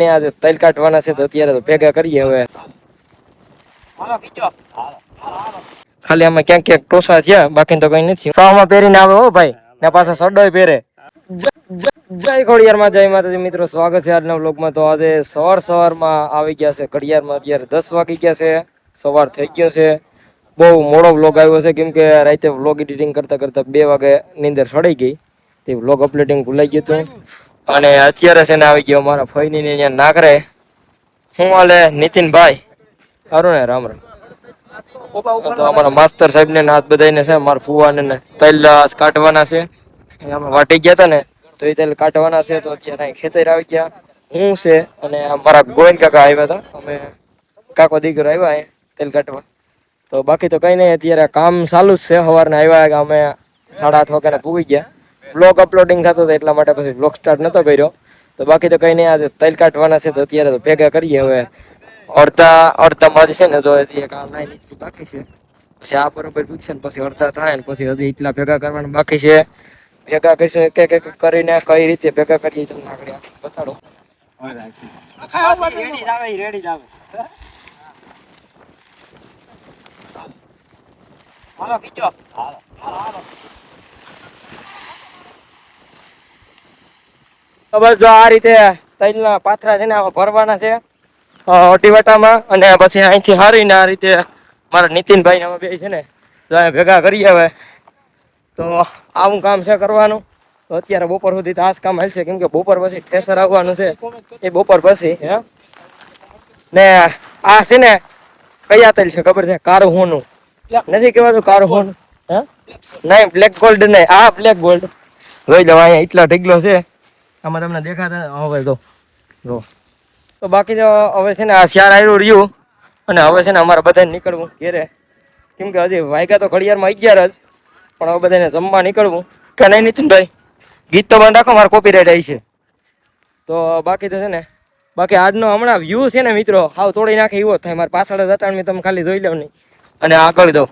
ને આજે તલ કાઢવાના છે તો અત્યારે તો ભેગા કરીએ હવે. ખાલી આમાં ક્યાંક ક્યાંક ટોસા થયા, બાકી તો કઈ નથી. સામાં પહેરીને આવે હો ભાઈ, ને પાછા સડોય પહેરે. જય ખોડિયારમાં, જય માતાજી મિત્રો, સ્વાગત છે આજના વ્લોગમાં. તો આજે સવારમાં આવી ગયા છે ઘડિયાળમાં, અત્યારે 10 વાગી ગયા છે, સવાર થઈ ગયો છે. બહુ મોડો વ્લોગ આવ્યો છે કેમ કે રાતે વ્લોગ એડિટિંગ કરતા કરતા 2 વાગે નીંદર સડી ગઈ, તે વ્લોગ અપલોડિંગ ભૂલાઈ ગયું હતું. અને અત્યારે છે ને આવી ગયો મારા ફઈની ને અહીંયા નાગરે. હું હાલે નીતિનભાઈ? સારું ને? રામ રામ. તો અમારા માસ્તર સાહેબ ને હાથ બધાઈને છે, મારા ફુવાને ને તલ કાઢવાના છે. અમે વાટી ગયા હતા ને તો એ તલ કાઢવાના છે. તો અત્યારે ખેતર આવી ગયા હું છે અને મારા ગોવિંદ કાકા આવ્યા હતા. અમે કાકો દીકરો આવ્યા તેલ કાઢવા. તો બાકી તો કઈ નહીં, અત્યારે કામ ચાલુ જ છે. સવારના આવ્યા અમે 8:30 વાગ્યાના પૂગી ગયા. બ્લોગ અપલોડિંગ થતો હતો એટલા માટે પછી બ્લોગ સ્ટાર્ટ નતો કર્યો. તો બાકી તો કઈ નહીં, આજે તલ કાઢવાના છે તો અત્યારે તો ભેગા કરીએ હવે. અડધા માં છે ને, જો કામ બાકી છે. પછી આ બરોબર પૂછશે ને પછી અડધા થાય ને પછી હજી એટલા ભેગા કરવાના બાકી છે. ભેગા કરીશું એક એક કરીને, કઈ રીતે ભેગા કરીએ તમને આગળ બતાડો. બસ જો આ રીતે તલના પાથરા છે ને આમાં ભરવાના છે અટીવાટામાં, અને પછી અહીંથી હારીને આ રીતે મારા નીતિનભાઈ ને બે છે ને ભેગા કરીએ હવે. તો આવું કામ છે કરવાનું. તો અત્યારે બપોર સુધી તો આ જ કામ હાલશે કેમ કે બપોર પછી ઠેસર આવવાનું છે, એ બપોર પછી. હે ને આ છે ને કયા તલ છે ખબર છે? કારહોનું નથી કહેવાતું? કારહોનું હે નહીં, બ્લેક ગોલ્ડ નહીં, આ બ્લેક ગોલ્ડ. જોઈ લો અહીંયા એટલા ઢીગલો છે, આમાં તમને દેખાતા હવે તો જો. તો બાકી તો હવે છે ને આ શિયાર આવ્યું રહ્યું અને હવે છે ને અમારે બધાને નીકળવું ઘેરે, કેમ કે હજી વાગ્યા તો ઘડિયાળમાં 11 જ, પણ હવે બધાને જમવા નીકળવું કે નહીં નીતિનભાઈ? ગીત તો બંધ રાખો, મારે કોપીરાઇટ આવી છે. તો બાકી તો છે ને, બાકી આજનો હમણાં વ્યૂ છે ને મિત્રો હાવ તોડી નાખે એવો થાય. મારે પાછળ જ અટાણ તમે ખાલી જોઈ લો નહીં અને આગળ દો,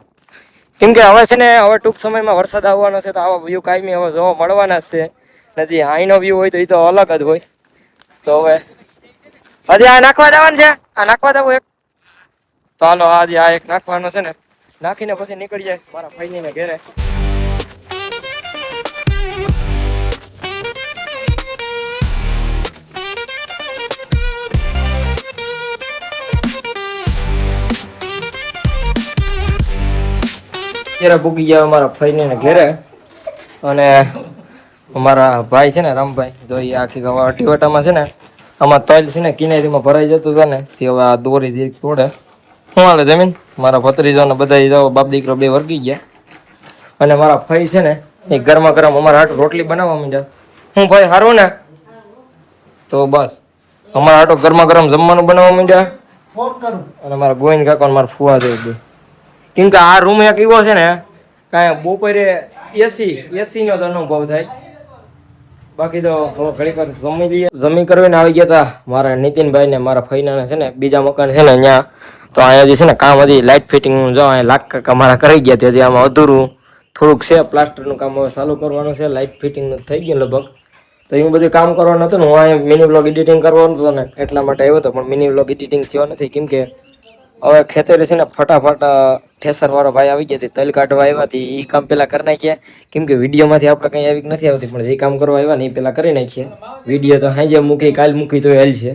કેમ કે હવે છે ને હવે ટૂંક સમયમાં વરસાદ આવવાનો છે તો આવા વ્યૂ કાયમી હવે જોવા મળવાના જ છે. નથી અહીંનો વ્યૂ હોય તો એ તો અલગ જ હોય. તો હવે હજી આ નાખવા જવાનું છે, આ નાખવા જવું એક. તો હાલો આજે આ એક નાખવાનો છે ને, નાખીને પછી નીકળી જાય મારા ભાઈને ઘેરે. પૂગી ગયા અમારા ફઈને ઘેરે, અને અમારા ભાઈ છે ને રામભાઈ, જો એ આખી અટીવાટામાં છે ને આમાં તલ છે ને કિનારીમાં ભરાઈ જતું હતા ને, તે હવે આ દોરી તોડે. શું હાલે જમીન? મારા ભત્રીજો ને બધા જાઓ બાપ દીકરો બે વર્ગી ગયા. અને મારા ભાઈ છે ને એ ગરમા ગરમ અમારા હાટુ રોટલી બનાવવા માંડ્યા. હું ભાઈ સારું ને? તો બસ અમારા હાટુ ગરમા ગરમ જમવાનું બનાવવા માંડ્યા. અને મારા ગોવિંદ કાકા મારા ફુવા દે, કેમ કે આ રૂમ એક એવો છે ને કાંઈ બપોરે એસી નો અનુભવ થાય. બાકી તો ઘડીક વાર જમી લઈએ. જમી કરીને આવી ગયા હતા મારા નીતિનભાઈ ને મારા ફઈના છે ને બીજા મકાન છે ને અહીંયા. તો અહીંયા જે છે ને કામ હજી લાઇટ ફિટિંગ જો અહીંયા લાખ કાકા મારા કરી ગયા ત્યાંથી આમાં અધૂરું થોડુંક છે. પ્લાસ્ટરનું કામ હવે ચાલુ કરવાનું છે, લાઇટ ફિટિંગનું થઈ ગયું લગભગ. તો એવું બધું કામ કરવાનું હતું ને, હું અહીંયા મિની વ્લોગ એડિટિંગ કરવાનું હતું ને એટલા માટે આવ્યો હતો, પણ મિની વ્લોગ એડિટિંગ થયો નથી કેમ કે હવે ખેતરે છે ને ફટાફટ ઠેસર વાળો ભાઈ આવી ગયા તલ કાઢવા આવ્યા હતી. એ કામ પેલા કરી નાખ્યા કેમ કે વિડીયોમાંથી આપણે કંઈ આવી નથી આવતી, પણ જે કામ કરવા આવ્યા ને એ પેલા કરી નાખીએ. વિડીયો તો હાજે મૂકી કાલ મૂકી તો હેલ છે.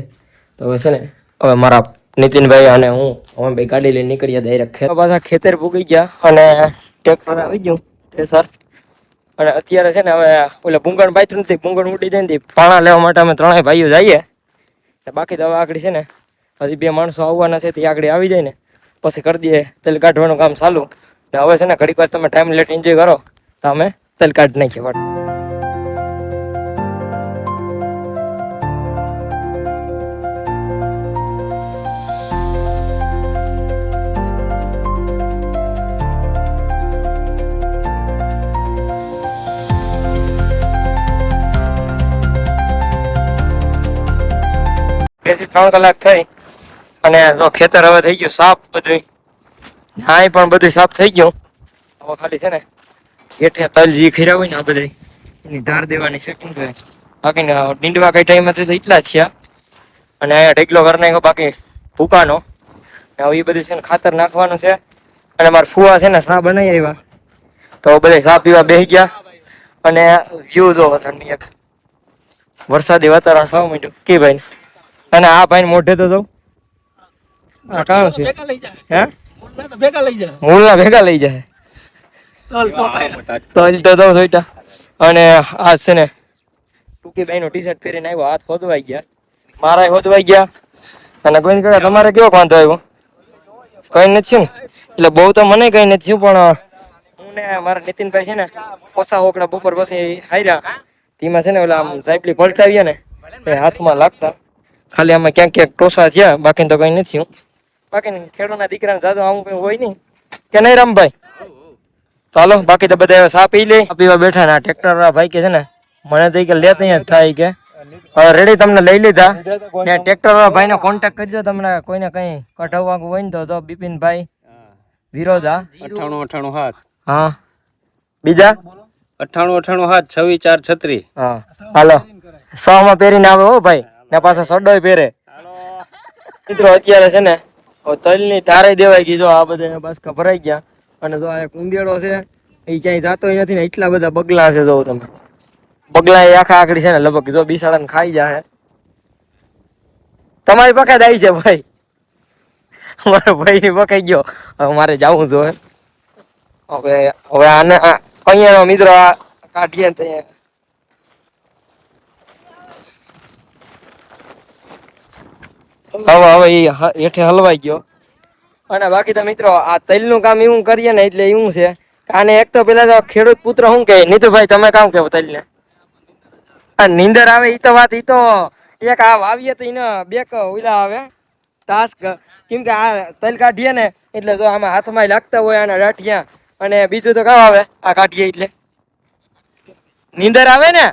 તો હવે છે ને હવે મારા નીતિનભાઈ અને હું અમે ભાઈ ગાડી લઈને નીકળ્યા ડાયરેક્ટ પાછા ખેતર પૂગી ગયા અને ટ્રેક્ટર આવી ગયું ઠેસર. અને અત્યારે છે ને હવે ઓલા ભૂંગણ પાથરું નથી, ભૂંગણ ઉડી જાય ને પાણા લેવા માટે અમે ત્રણેય ભાઈઓ જઈએ. બાકી તો હવે આગળ છે ને હજી 2 માણસો આવવાના છે, તે આગળ આવી જાય ને પછી કરી દઈએ તલ કાઢવાનું કામ ચાલુ. ને હવે છે ને ઘડીક વાર તમે ટાઈમ લેટ એન્જોય કરો તો અમે તલ કાઢી નાખીએ વાટ. બે થી 3 કલાક થઈ અને જો ખેતર હવે થઈ ગયું સાફ બધું. હા પણ બધું સાફ થઈ ગયું. હવે ખાલી છે ને હેઠે તલ જે ખીરા હોય ને આ બધા એની ધાર દેવાની છે. બાકી નીંદવા કઈ ટાઈમ તો એટલા જ છે. અને અહીંયા ઢેકલો કરી નાખ્યો બાકી ભૂકાનો. હવે એ બધું છે ને ખાતર નાખવાનું છે. અને મારા ફુવા છે ને ચા બનાવી આવ્યા તો બધા ચા પીવા બેસી ગયા. અને વ્યૂ જો ઠંડી એક વરસાદી વાતાવરણ થવા માંડ્યું કે ભાઈ. અને આ ભાઈ મોઢે તો જાઉં આ કામ છે હે મૂળના ભેગા લઈ જાય તલ તો જાઉં જોઈતા. અને આ છે ને ટૂંકી બાઈ નો ટી શર્ટ પહેરીને આવ્યો. હાથ હોદવાઈ ગયા, મારા હોદવાઈ ગયા. અને કોઈ કહે તમારે કેવો વાંધો આવ્યો? કઈ નથી થયું ને એટલે બહુ તો મને કઈ નથી થયું. પણ હું ને મારા નીતિનભાઈ છે ને ઓછા હોકડા બપોર પછી હાર્યા તેમાં છે ને ઓલા આમ સાયપલી પલટાવીએ ને એ હાથમાં લાગતા. ખાલી આમાં ક્યાંક ક્યાંક ટોસા થયા, બાકી તો કઈ નથી થયું. બાકી ખેડૂતના દીકરાને જાદુ આવું કઈ હોય નહીં કે નહીં રામભાઈ? ચાલો બાકી તો બધા ચા પી લે. પીવા બેઠા ને ટ્રેક્ટર ભાઈ કે છે ને મને તો કે લેતા અહીંયા થાય કે હવે રેડી તમને લઈ લીધા. ને ટ્રેક્ટર વાળા ભાઈ નો કોન્ટેક્ટ કરજો તમને કોઈને કઈ કઢાવવાનું હોય ને તો બિપિનભાઈ વિરોધા 98 હા બીજા 98 7 26 4 36. હા હાલો 100 માં પહેરીને આવે હો ભાઈ ને પાછા સડોય પહેરે. મિત્રો અત્યારે છે ને તલની તારે દેવાઈ ગઈ. જો આ બધા બાસકા ભરાઈ ગયા. અને જો આ એક ઉંદેડો છે એ ક્યાંય જાતો નથી ને એટલા બધા બગલા છે. જો તમે બગલા એ આખા આકડી છે ને લગભગ જો બિસાડા ને ખાઈ જાય. તમારી પકડ આવી છે ભાઈ, મારા ભાઈ ની પકાઈ ગયો. હવે મારે જવું જોઈએ. હવે આને અહીંયા મિત્રો આ કાઢીએ ને હવે એ હેઠે હલવાઈ ગયો. અને બાકી તો મિત્રો આ તલનું કામ એવું કરીએ ને એટલે એવું છે કે આને એક તો પેલા તો ખેડૂત પુત્ર શું કહે નીતુભાઈ તમે કામ કેવો તલને નીંદર આવે એ તો વાત. એ તો એક આ વાવીએ તો એને બે ઓલા આવે ટાસ્ક. કેમ કે આ તલ કાઢીએ ને એટલે જો આમાં હાથમાં લાગતા હોય આના રાઠિયા. અને બીજું તો કામ આવે આ કાઢીએ એટલે નીંદર આવે ને.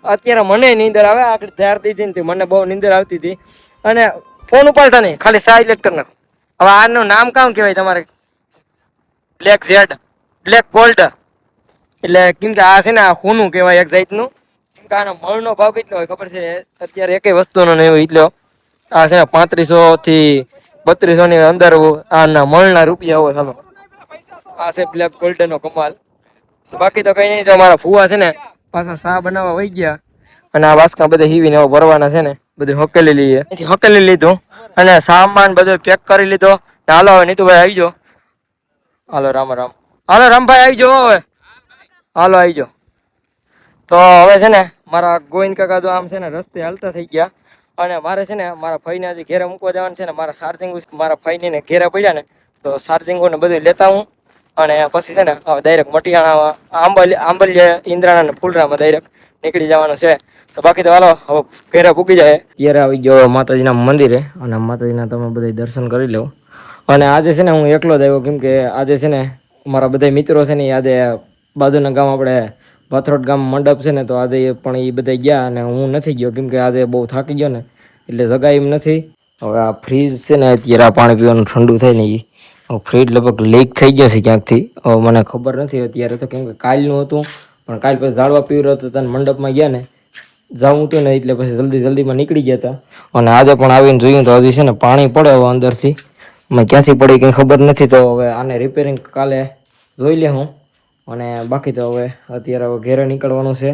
અત્યારે મને નીંદર આવે. આગળ ધ્યાર દીધી ને મને બહુ નીંદર આવતી હતી. અને ફોન ઉપાડતા નહીં, ખાલી સાયલેન્ટ કરી નાખો. હવે આનું નામ કામ કહેવાય તમારે? Black Z, black gold. એટલે કેમ કે આ છે ને આ ખૂનું કહેવાય એક જાતનું. કેમ કે આનો મળનો ભાવ કેટલો હોય ખબર છે? અત્યારે એકેય વસ્તુનો નહીં હોય એટલો. આ છે ને 3500 થી 3200 ની અંદર આના મળના રૂપિયા હોય. ચાલો આ છે બ્લેક ગોલ્ડ નો કમાલ. બાકી તો કઈ નહીં. તો મારા ફુવા છે ને પાછા ચા બનાવવા વહી ગયા. અને આ વાસકા બધા હીવીને એવા ભરવાના છે ને બધું હકેલી લઈએ. હકેલી લીધું અને સામાન બધો પેક કરી લીધો. હાલો હવે નીતુભાઈ આવી જાઓ. હાલો રામ રામ. હાલો રામભાઈ આવી જાઓ હવે. હાલો આવી જાઓ. તો હવે છે ને મારા ગોવિંદ કાકા તો આમ છે ને રસ્તે હાલતા થઈ ગયા. અને મારે છે ને મારા ફઈને હજી ઘેરે મૂકવા જવાનું છે ને. મારા ચાર્જિંગ મારા ફઈને ઘેરે પડ્યા ને તો ચાર્જિંગો ને બધું લેતા હું. અને પછી છે ને ડાયરેક્ટ મટિયાણા આંબલિયા ઇન્દ્રાણા ને ફૂલરામાં ડાયરેક્ટ નીકળી જવાનું છે. તો બાકી તો હાલો હવે ઘેરે પૂકી જાય. ત્યારે આવી ગયો માતાજીના મંદિરે. અને માતાજીના તમે બધા દર્શન કરી લો. અને આજે છે ને હું એકલો જ આવ્યો. કેમ કે આજે છે ને મારા બધા મિત્રો છે ને આજે બાજુના ગામ આપણે પાથરોડ ગામ મંડપ છે ને તો આજે પણ એ બધા ગયા. અને હું નથી ગયો કેમ કે આજે બહુ થાકી ગયો ને એટલે જગાય એમ નથી. હવે આ ફ્રીજ છે ને અત્યારે આ પાણી પીવાનું ઠંડુ થાય ને એ ફ્રીજ લગભગ લીક થઈ ગયો છે ક્યાંકથી. હવે મને ખબર નથી અત્યારે તો. કેમ કે કાલનું હતું પણ કાલ પછી ઝાડવા પીવરો હતો તને મંડપમાં ગયા ને જવું હતું ને એટલે પછી જલ્દીમાં નીકળી ગયા હતા. અને આજે પણ આવીને જોયું તો હજી છે ને પાણી પડે હવે અંદરથી. મેં ક્યાંથી પડી કંઈ ખબર નથી. તો હવે આને રિપેરિંગ કાલે જોઈ લે હું. અને બાકી તો હવે અત્યારે હવે ઘેરે નીકળવાનું છે.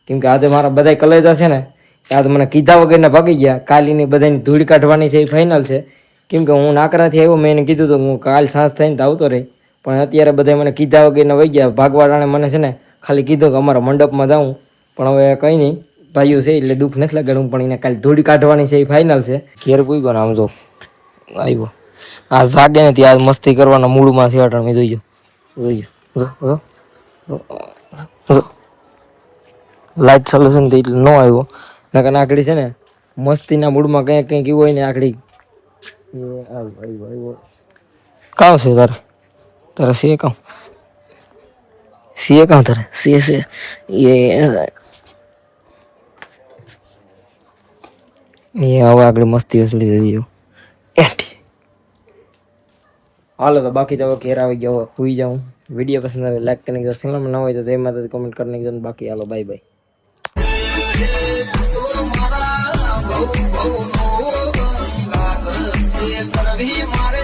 કેમ કે આજે મારા બધા કલેજા છે ને આજે મને કીધા વગરના ભાગી ગયા. કાલીની બધાની ધૂળ કાઢવાની છે એ ફાઇનલ છે. કેમ કે હું નાકરાથી આવ્યો મેં એને કીધું તો હું કાલ સાંજ થઈને તો આવતો રહી. પણ અત્યારે બધા મને કીધા વગરના વહી ગયા. ભાગવાળાને મને છે ને ખાલી કીધું કે અમારા મંડપમાં જાઉં. પણ હવે કંઈ નહીં ભાઈઓ છે એટલે દુઃખ નથી લગાડવું. પણ એને કાલે ધૂળ કાઢવાની છે એ ફાઇનલ છે. ઘેર પૂગ્યો ને આમ જો આવ્યો. આ જાગે ને ત્યાં મસ્તી કરવાના મૂળમાં છે. અટણ મેં જોઈજો લાઈટ સોલ્યુશન થી એટલે ન આવ્યો. નકર આકડી છે ને મસ્તીના મૂડમાં કંઈક કંઈક એવું હોય ને આકડી કામ છે તારે તારે સીએ કામ તારે સીએ એ હવે આગળ મસ્તી વસલી જઈ. હાલો તો બાકી તો ઘેર આવી ગયો. સુઈ જાઉં. વિડીયો પસંદ આવે લાઈક કરી નાખજો. ચેનલમાં ન હોય તો જય માતાજી કોમેન્ટ કરી નાખજો. બાકી હાલો બાય બાય. આવી મારે